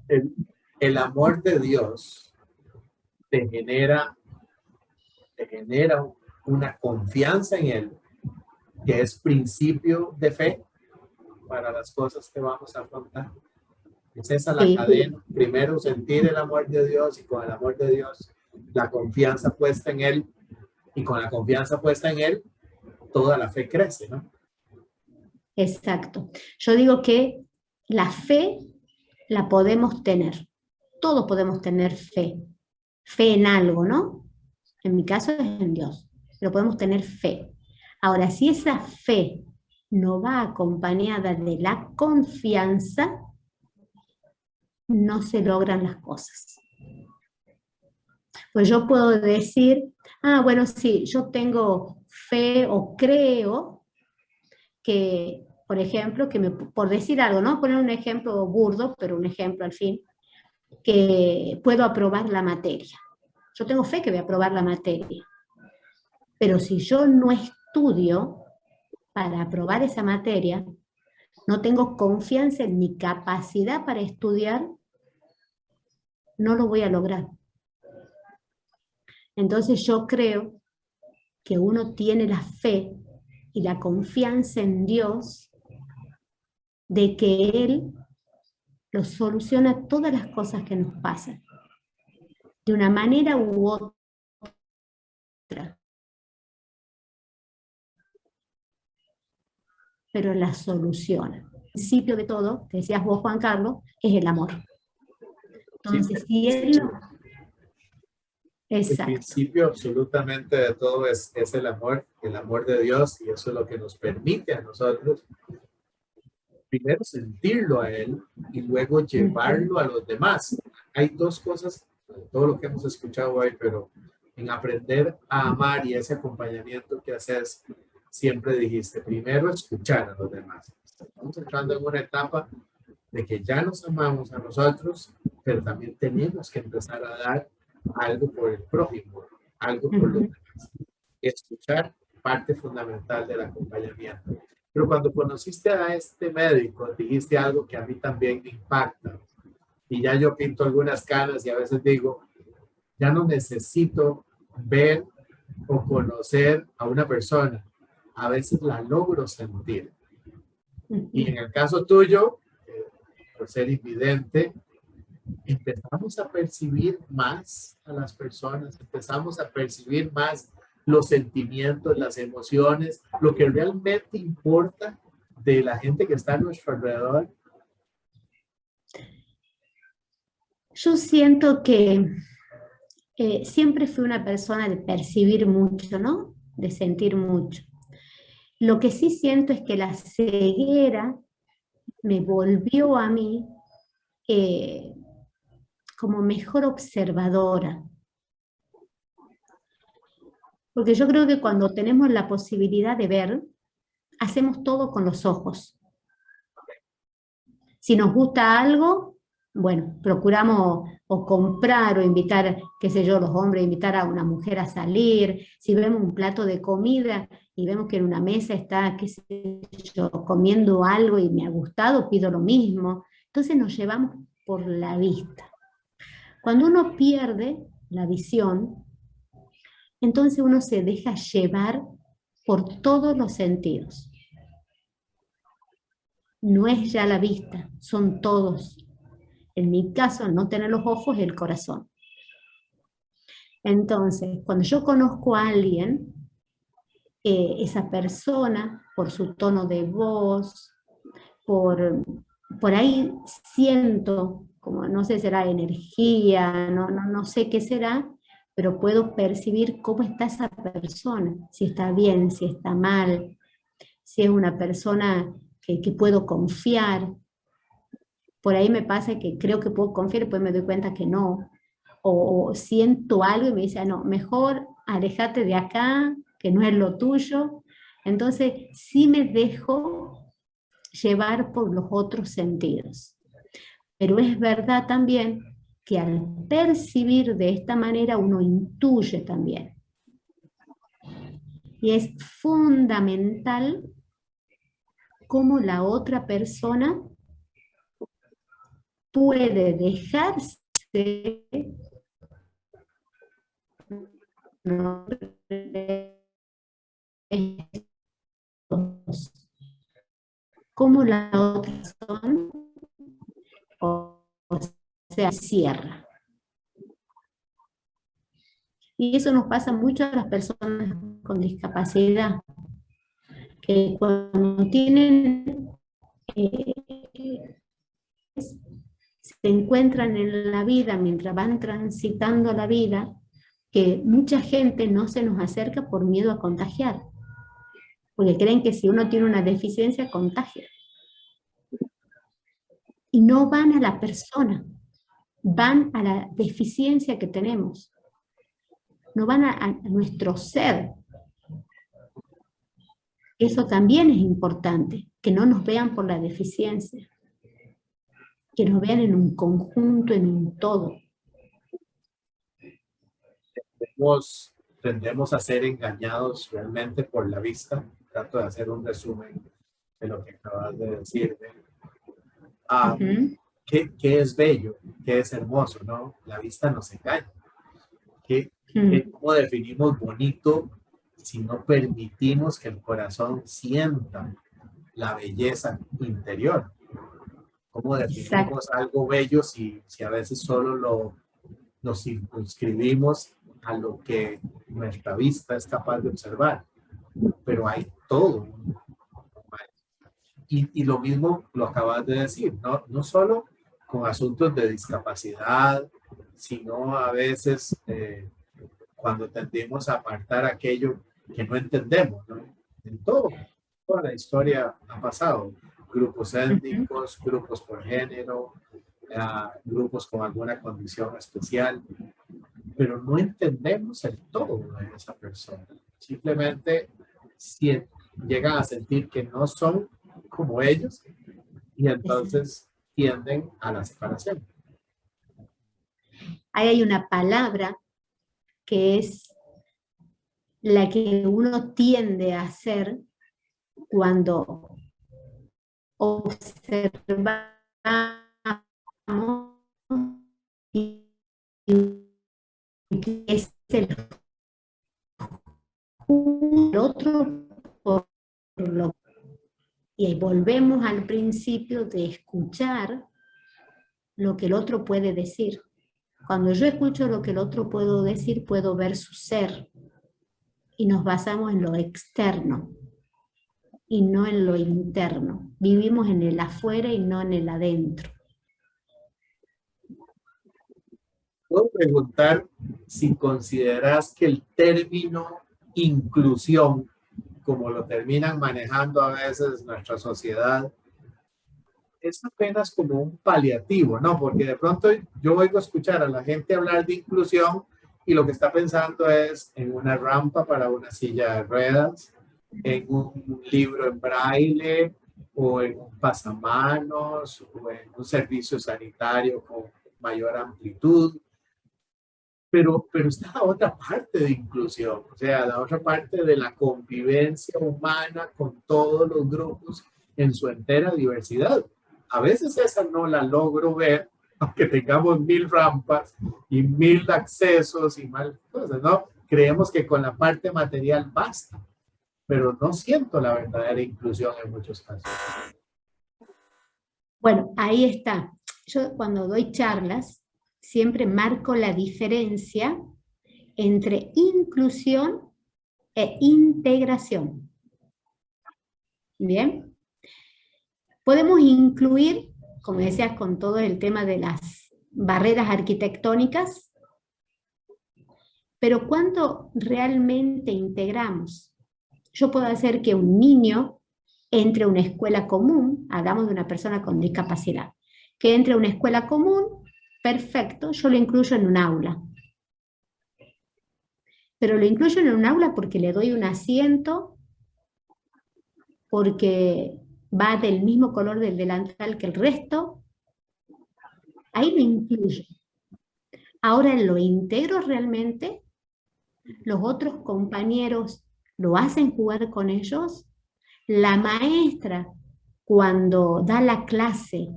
el, el amor de Dios te genera, te genera una confianza en Él, que es principio de fe para las cosas que vamos a afrontar. Es esa la Sí, cadena. Primero sentir el amor de Dios y con el amor de Dios la confianza puesta en Él y con la confianza puesta en Él toda la fe crece, ¿no? exacto. Yo digo que la fe la podemos tener. Todos podemos tener fe. Fe en algo, ¿no? En mi caso es en Dios, pero podemos tener fe. Ahora, si esa fe no va acompañada de la confianza, no se logran las cosas. Pues yo puedo decir, bueno, sí, yo tengo fe o creo que, por ejemplo, por decir algo, ¿no? Poner un ejemplo burdo, pero un ejemplo al fin, que puedo aprobar la materia. Yo tengo fe que voy a aprobar la materia. Pero si yo no estudio para aprobar esa materia, no tengo confianza en mi capacidad para estudiar, no lo voy a lograr. Entonces yo creo que uno tiene la fe y la confianza en Dios de que Él lo soluciona todas las cosas que nos pasan, de una manera u otra. Pero la soluciona. El principio de todo, que decías vos, Juan Carlos, es el amor. Sí, Entonces, si Él... el Exacto. principio absolutamente de todo es el amor de Dios, y eso es lo que nos permite a nosotros primero sentirlo a Él y luego llevarlo a los demás. Hay dos cosas, todo lo que hemos escuchado hoy, pero en aprender a amar y ese acompañamiento que haces, siempre dijiste, primero escuchar a los demás. Estamos entrando en una etapa de que ya nos amamos a nosotros, pero también tenemos que empezar a dar algo por el prójimo, algo por los demás. Escuchar, parte fundamental del acompañamiento. Pero cuando conociste a este médico, dijiste algo que a mí también me impacta. Y ya yo pinto algunas canas y a veces digo, Ya no necesito ver o conocer a una persona. A veces la logro sentir. Y en el caso tuyo, por ser invidente, empezamos a percibir más a las personas, empezamos a percibir más los sentimientos, las emociones, lo que realmente importa de la gente que está a nuestro alrededor. Yo siento que siempre fui una persona de percibir mucho, ¿no? De sentir mucho. Lo que sí siento es que la ceguera me volvió a mí eh, como mejor observadora. Porque yo creo que cuando tenemos la posibilidad de ver, hacemos todo con los ojos. Si nos gusta algo, bueno, procuramos o comprar o invitar, qué sé yo, los hombres, invitar a una mujer a salir. Si vemos un plato de comida y vemos que en una mesa está, qué sé yo, comiendo algo y me ha gustado, pido lo mismo. Entonces nos llevamos por la vista. Cuando uno pierde la visión, entonces uno se deja llevar por todos los sentidos. No es ya la vista, son todos. En mi caso, al no tener los ojos, el corazón. Entonces, cuando yo conozco a alguien, esa persona, por su tono de voz, por ahí siento, como no sé, será energía, no sé qué será, pero puedo percibir cómo está esa persona, si está bien, si está mal, si es una persona que puedo confiar. Por ahí me pasa que creo que puedo confiar y después me doy cuenta que no. O siento algo y me dice, no, mejor alejate de acá, que no es lo tuyo. Entonces, sí me dejo llevar por los otros sentidos. Pero es verdad también que al percibir de esta manera uno intuye también. Y es fundamental cómo la otra persona puede dejarse, ¿no?, cómo la otra persona, o sea, cierra. Y eso nos pasa mucho a las personas con discapacidad, que cuando tienen, se encuentran en la vida, mientras van transitando la vida, que mucha gente no se nos acerca por miedo a contagiar, porque creen que si uno tiene una deficiencia, contagia. Y no van a la persona, van a la deficiencia que tenemos, no van a nuestro ser. Eso también es importante, que no nos vean por la deficiencia, que nos vean en un conjunto, en un todo. Tendemos a ser engañados realmente por la vista. Trato de hacer un resumen de lo que acabas de decir. ¿Qué es bello? ¿Qué es hermoso? ¿No? La vista nos engaña. ¿Cómo definimos bonito si no permitimos que el corazón sienta la belleza interior? ¿Cómo definimos algo bello si a veces solo nos circunscribimos a lo que nuestra vista es capaz de observar? Pero hay todo. Y lo mismo lo acabas de decir, no solo con asuntos de discapacidad, sino a veces cuando tendemos a apartar aquello que no entendemos, ¿no? En toda la historia ha pasado. Grupos étnicos, grupos por género, grupos con alguna condición especial, pero no entendemos el todo de esa persona. Simplemente llegan a sentir que no son como ellos y entonces tienden a la separación. Ahí hay una palabra que es la que uno tiende a hacer cuando observamos y que es el otro por lo. Y ahí volvemos al principio de escuchar lo que el otro puede decir. Cuando yo escucho lo que el otro puede decir, puedo ver su ser. Y nos basamos en lo externo y no en lo interno. Vivimos en el afuera y no en el adentro. Puedo preguntar si consideras que el término inclusión, como lo terminan manejando a veces nuestra sociedad, es apenas como un paliativo, ¿no? Porque de pronto yo oigo escuchar a la gente hablar de inclusión y lo que está pensando es en una rampa para una silla de ruedas, en un libro en braille, o en un pasamanos, o en un servicio sanitario con mayor amplitud. Pero está la otra parte de inclusión, o sea, la otra parte de la convivencia humana con todos los grupos en su entera diversidad. A veces esa no la logro ver, aunque tengamos 1000 rampas y 1000 accesos y mal cosas, ¿no? Creemos que con la parte material basta, pero no siento la verdadera inclusión en muchos casos. Bueno, ahí está. Yo cuando doy charlas, siempre marco la diferencia entre inclusión e integración. ¿Bien? Podemos incluir, como decías, con todo el tema de las barreras arquitectónicas, pero ¿cuánto realmente integramos? Yo puedo hacer que un niño entre a una escuela común, hablamos de una persona con discapacidad, que entre a una escuela común, perfecto, yo lo incluyo en un aula. Pero lo incluyo en un aula porque le doy un asiento, porque va del mismo color del delantal que el resto, ahí lo incluyo. Ahora lo integro realmente, los otros compañeros lo hacen jugar con ellos, la maestra cuando da la clase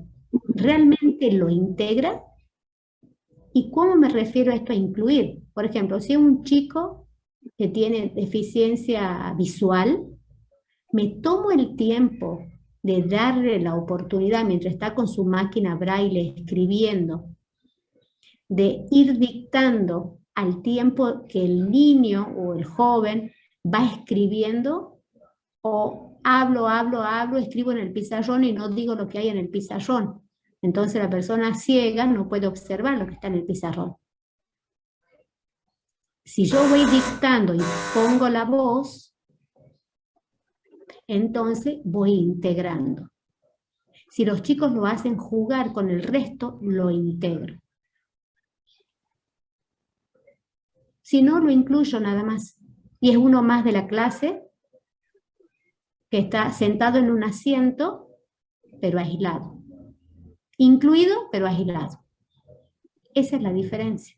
realmente lo integra. ¿Y cómo me refiero a esto a incluir? Por ejemplo, si un chico que tiene deficiencia visual, me tomo el tiempo de darle la oportunidad mientras está con su máquina braille escribiendo, de ir dictando al tiempo que el niño o el joven va escribiendo, o hablo, escribo en el pizarrón y no digo lo que hay en el pizarrón. Entonces la persona ciega no puede observar lo que está en el pizarrón. Si yo voy dictando y pongo la voz, entonces voy integrando. Si los chicos lo hacen jugar con el resto, lo integro. Si no, lo incluyo nada más. Y es uno más de la clase que está sentado en un asiento, pero aislado. Incluido, pero aislado. Esa es la diferencia.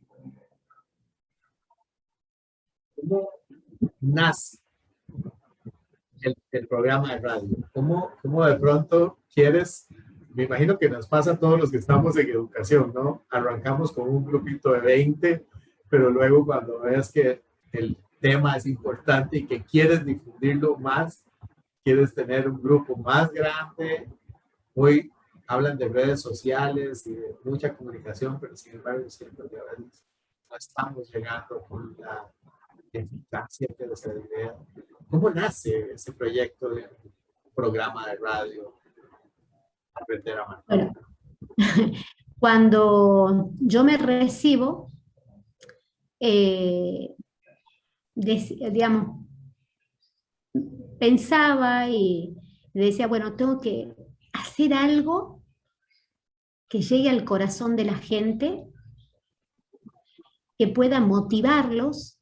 ¿Cómo nace el programa de radio? ¿Cómo de pronto quieres? Me imagino que nos pasa a todos los que estamos en educación, ¿no? Arrancamos con un grupito de 20, pero luego cuando ves que el tema es importante y que quieres difundirlo más, quieres tener un grupo más grande. Hoy hablan de redes sociales y de mucha comunicación, pero sin embargo siento que a veces no estamos llegando con la eficacia que les idea. ¿Cómo nace ese proyecto de programa de radio? Aprender a manejar. Bueno, cuando yo me recibo, digamos, pensaba y decía, bueno, tengo que hacer algo que llegue al corazón de la gente, que pueda motivarlos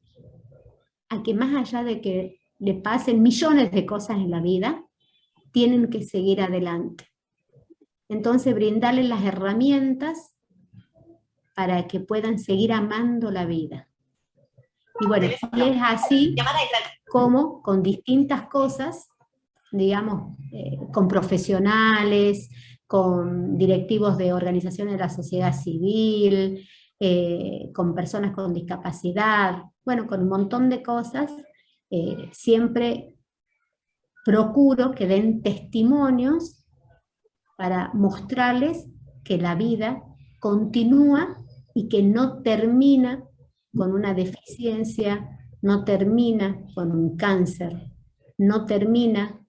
a que más allá de que le pasen millones de cosas en la vida, tienen que seguir adelante. Entonces, brindarles las herramientas para que puedan seguir amando la vida. Y bueno, y es así como con distintas cosas, digamos, con profesionales, con directivos de organizaciones de la sociedad civil, con personas con discapacidad, bueno, con un montón de cosas, siempre procuro que den testimonios para mostrarles que la vida continúa y que no termina con una deficiencia, no termina con un cáncer, no termina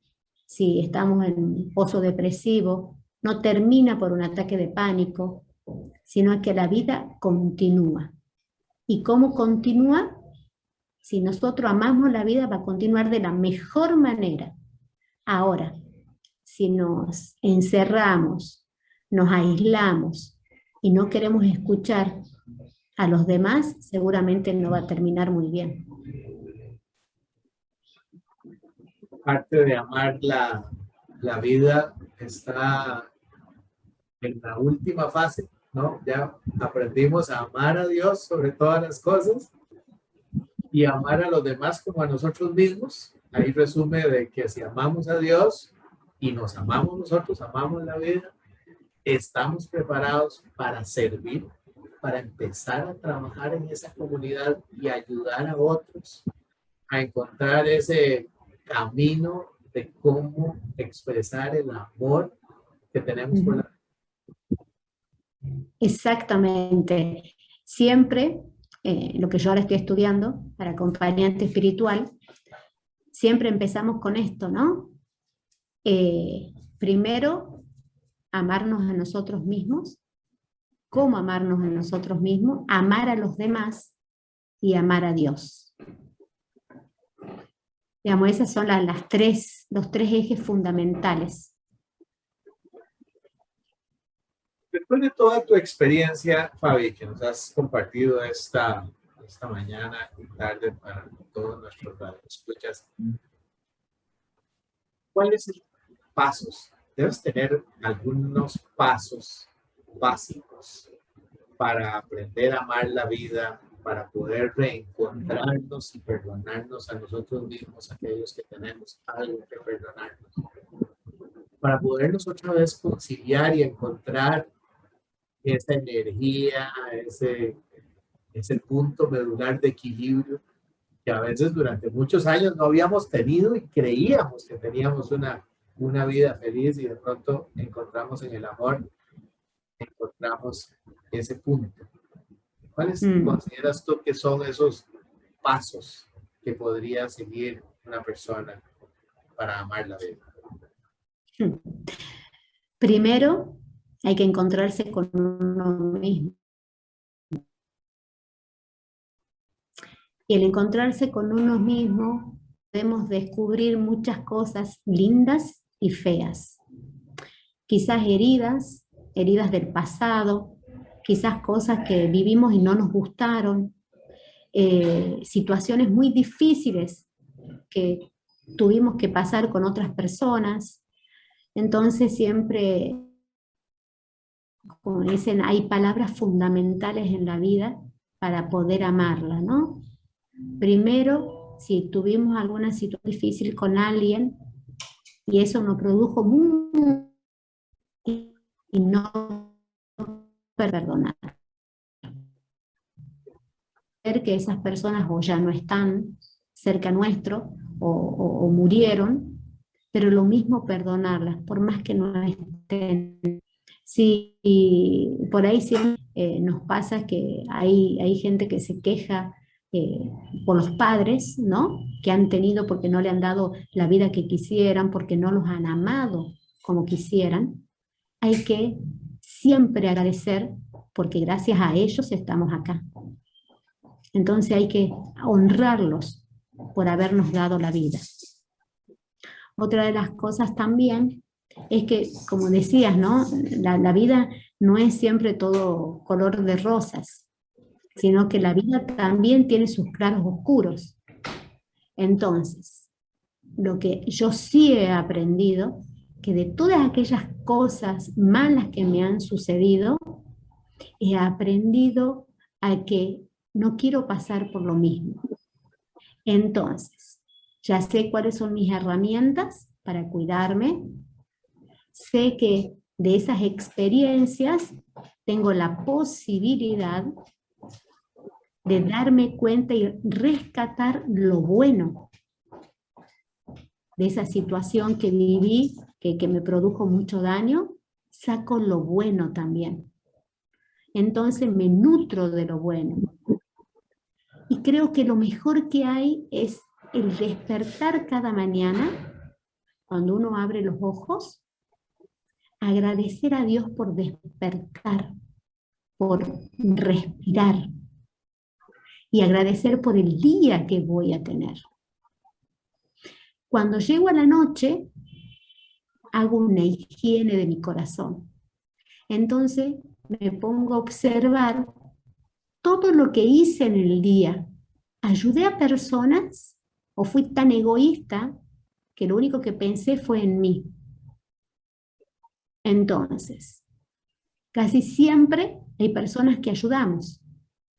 si estamos en un pozo depresivo, no termina por un ataque de pánico, sino que la vida continúa. ¿Y cómo continúa? Si nosotros amamos la vida, va a continuar de la mejor manera. Ahora, si nos encerramos, nos aislamos y no queremos escuchar a los demás, seguramente no va a terminar muy bien. Parte de amar la vida está en la última fase, ¿no? Ya aprendimos a amar a Dios sobre todas las cosas y amar a los demás como a nosotros mismos. Ahí resume de que si amamos a Dios y nos amamos nosotros, amamos la vida, estamos preparados para servir, para empezar a trabajar en esa comunidad y ayudar a otros a encontrar ese camino de cómo expresar el amor que tenemos por la vida. Exactamente. Siempre, lo que yo ahora estoy estudiando para acompañante espiritual, siempre empezamos con esto, ¿no? Primero, amarnos a nosotros mismos. ¿Cómo amarnos a nosotros mismos? Amar a los demás y amar a Dios. Digamos, esas son los tres ejes fundamentales. Después de toda tu experiencia, Fabi, que nos has compartido esta mañana y tarde para todos nuestros radioescuchas, ¿cuáles pasos? Debes tener algunos pasos básicos para aprender a amar la vida, para poder reencontrarnos y perdonarnos a nosotros mismos, aquellos que tenemos algo que perdonarnos, para podernos otra vez conciliar y encontrar esa energía, ese punto medular de equilibrio que a veces durante muchos años no habíamos tenido y creíamos que teníamos una vida feliz y de pronto encontramos en el amor, encontramos ese punto. ¿Cuáles consideras tú que son esos pasos que podría seguir una persona para amar la vida? Primero, hay que encontrarse con uno mismo. Y al encontrarse con uno mismo, podemos descubrir muchas cosas lindas y feas. Quizás heridas del pasado, quizás cosas que vivimos y no nos gustaron, situaciones muy difíciles que tuvimos que pasar con otras personas. Entonces siempre, como dicen, hay palabras fundamentales en la vida para poder amarla, ¿no? Primero, si tuvimos alguna situación difícil con alguien y eso nos produjo mucho y no perdonar. Ver que esas personas o ya no están cerca nuestro o murieron, pero lo mismo perdonarlas, por más que no estén. Sí, por ahí siempre nos pasa que hay gente que se queja por los padres, ¿no? Que han tenido porque no le han dado la vida que quisieran, porque no los han amado como quisieran. Hay que siempre agradecer porque gracias a ellos estamos acá. Entonces hay que honrarlos por habernos dado la vida. Otra de las cosas también es que, como decías, ¿no? La vida no es siempre todo color de rosas, sino que la vida también tiene sus claros oscuros. Entonces, lo que yo sí he aprendido, que de todas aquellas cosas malas que me han sucedido, he aprendido a que no quiero pasar por lo mismo. Entonces, ya sé cuáles son mis herramientas para cuidarme, sé que de esas experiencias tengo la posibilidad de darme cuenta y rescatar lo bueno de esa situación que viví, que me produjo mucho daño, saco lo bueno también. Entonces me nutro de lo bueno. Y creo que lo mejor que hay es el despertar cada mañana, cuando uno abre los ojos, agradecer a Dios por despertar, por respirar y agradecer por el día que voy a tener. Cuando llego a la noche, hago una higiene de mi corazón. Entonces me pongo a observar todo lo que hice en el día. ¿Ayudé a personas o fui tan egoísta que lo único que pensé fue en mí? Entonces, casi siempre hay personas que ayudamos.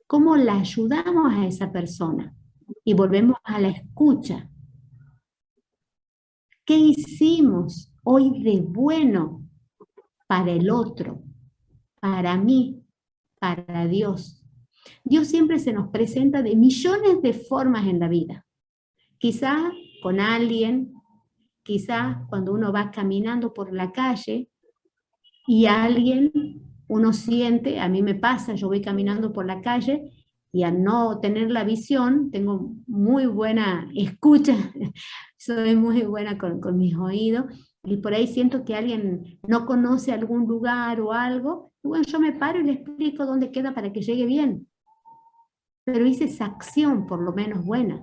¿Cómo la ayudamos a esa persona? Y volvemos a la escucha. ¿Qué hicimos hoy de bueno para el otro, para mí, para Dios? Dios siempre se nos presenta de millones de formas en la vida. Quizá con alguien, quizá cuando uno va caminando por la calle y alguien, uno siente, a mí me pasa, yo voy caminando por la calle y al no tener la visión, tengo muy buena escucha, soy muy buena con mis oídos, y por ahí siento que alguien no conoce algún lugar o algo, y bueno, yo me paro y le explico dónde queda para que llegue bien. Pero hice esa acción por lo menos buena.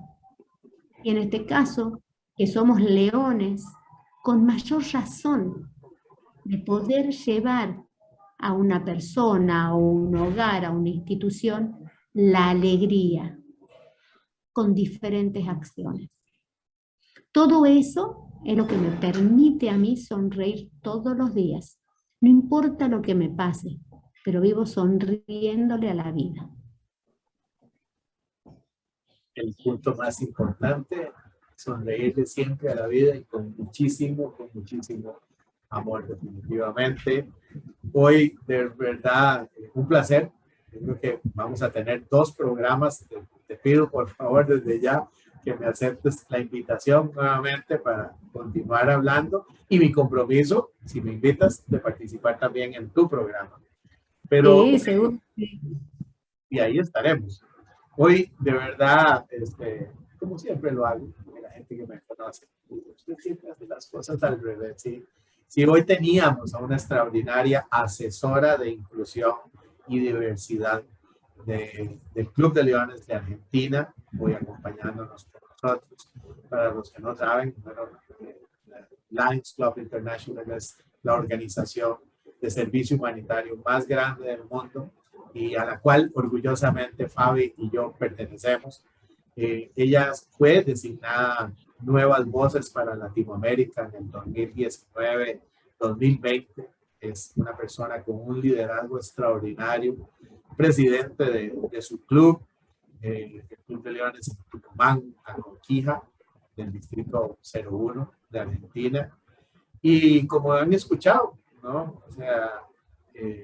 Y en este caso, que somos leones, con mayor razón de poder llevar a una persona, a un hogar, a una institución, la alegría con diferentes acciones. Todo eso es lo que me permite a mí sonreír todos los días. No importa lo que me pase, pero vivo sonriéndole a la vida. El punto más importante, sonreírle siempre a la vida y con muchísimo amor, definitivamente. Hoy, de verdad, un placer. Yo creo que vamos a tener 2 programas. Te pido, por favor, desde ya, que me aceptes la invitación nuevamente para continuar hablando y mi compromiso, si me invitas, de participar también en tu programa. Pero, Sí, seguro. y ahí estaremos. Hoy, de verdad, como siempre lo hago, la gente que me conoce, usted siempre hace las cosas al revés, ¿sí? Si hoy teníamos a una extraordinaria asesora de inclusión y diversidad del Club de Leones de Argentina, hoy acompañándonos con nosotros. Para los que no saben, bueno, Lions Club International es la organización de servicio humanitario más grande del mundo y a la cual orgullosamente Fabi y yo pertenecemos. Ella fue designada Nuevas Voces para Latinoamérica en el 2019-2020. Es una persona con un liderazgo extraordinario, presidente de su club, el Club de Leones en Tucumán, Aconquija, del distrito 01 de Argentina. Y como han escuchado, ¿no? O sea,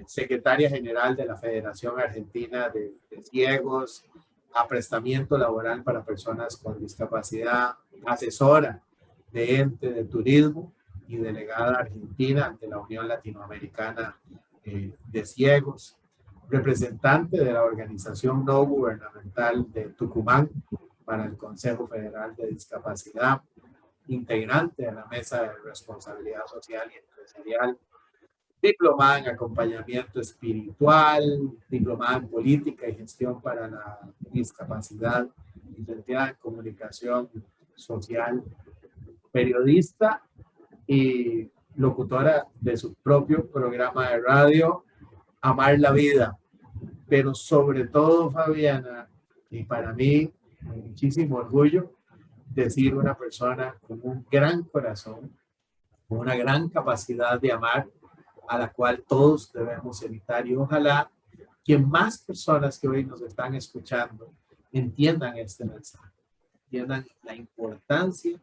secretaria general de la Federación Argentina de Ciegos, aprestamiento laboral para personas con discapacidad, asesora de ente de turismo y delegada argentina ante la Unión Latinoamericana de Ciegos, representante de la organización no gubernamental de Tucumán para el Consejo Federal de Discapacidad, integrante de la Mesa de Responsabilidad Social y Empresarial, diplomada en acompañamiento espiritual, diplomada en política y gestión para la discapacidad, licenciada en comunicación social, periodista y locutora de su propio programa de radio, Amar la Vida. Pero sobre todo, Fabiana, y para mí, con muchísimo orgullo, decir una persona con un gran corazón, con una gran capacidad de amar, a la cual todos debemos evitar, y ojalá que más personas que hoy nos están escuchando entiendan este mensaje, entiendan la importancia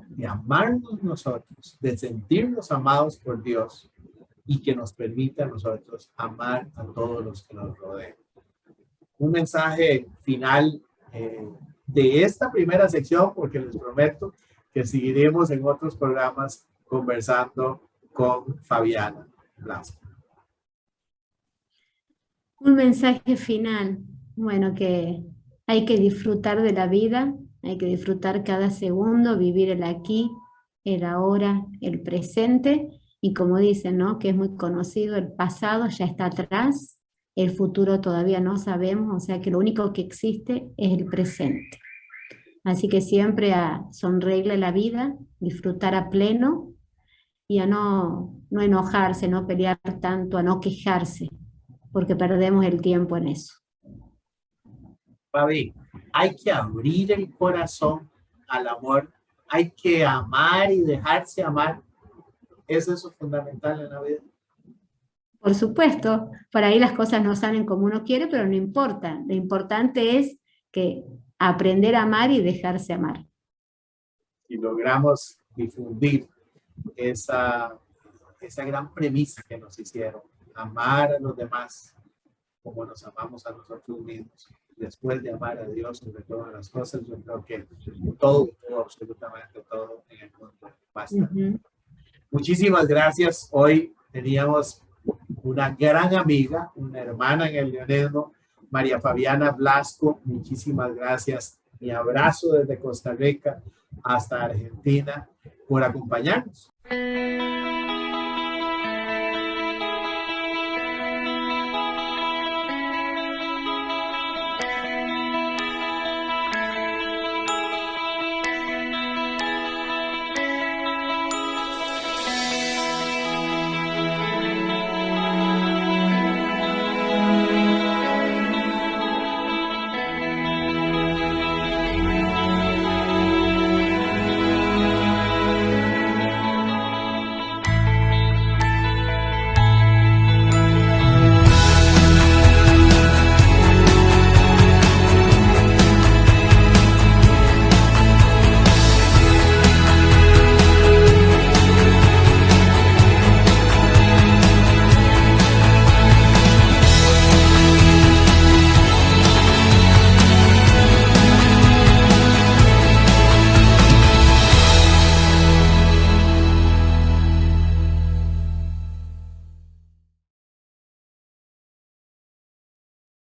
de amarnos nosotros, de sentirnos amados por Dios y que nos permita a nosotros amar a todos los que nos rodean. un mensaje final de esta primera sección, porque les prometo que seguiremos en otros programas conversando con Fabiana Blasco. Un mensaje final, bueno, que hay que disfrutar de la vida, hay que disfrutar cada segundo, vivir el aquí, el ahora, el presente, y como dicen, ¿no? Que es muy conocido, el pasado ya está atrás, el futuro todavía no sabemos, o sea que lo único que existe es el presente. Así que siempre a sonreírle la vida, disfrutar a pleno y a no enojarse, no pelear tanto, a no quejarse, porque perdemos el tiempo en eso. Fabi, hay que abrir el corazón al amor, hay que amar y dejarse amar. ¿Es eso fundamental en la vida? Por supuesto, por ahí las cosas no salen como uno quiere, pero no importa. Lo importante es que aprender a amar y dejarse amar. Y logramos difundir esa gran premisa que nos hicieron, amar a los demás como nos amamos a nosotros mismos. Después de amar a Dios sobre todas las cosas, yo creo que todo, absolutamente todo en el mundo basta. Muchísimas gracias. Hoy teníamos una gran amiga, una hermana en el leonismo, María Fabiana Blasco. Muchísimas gracias. Mi abrazo desde Costa Rica hasta Argentina por acompañarnos.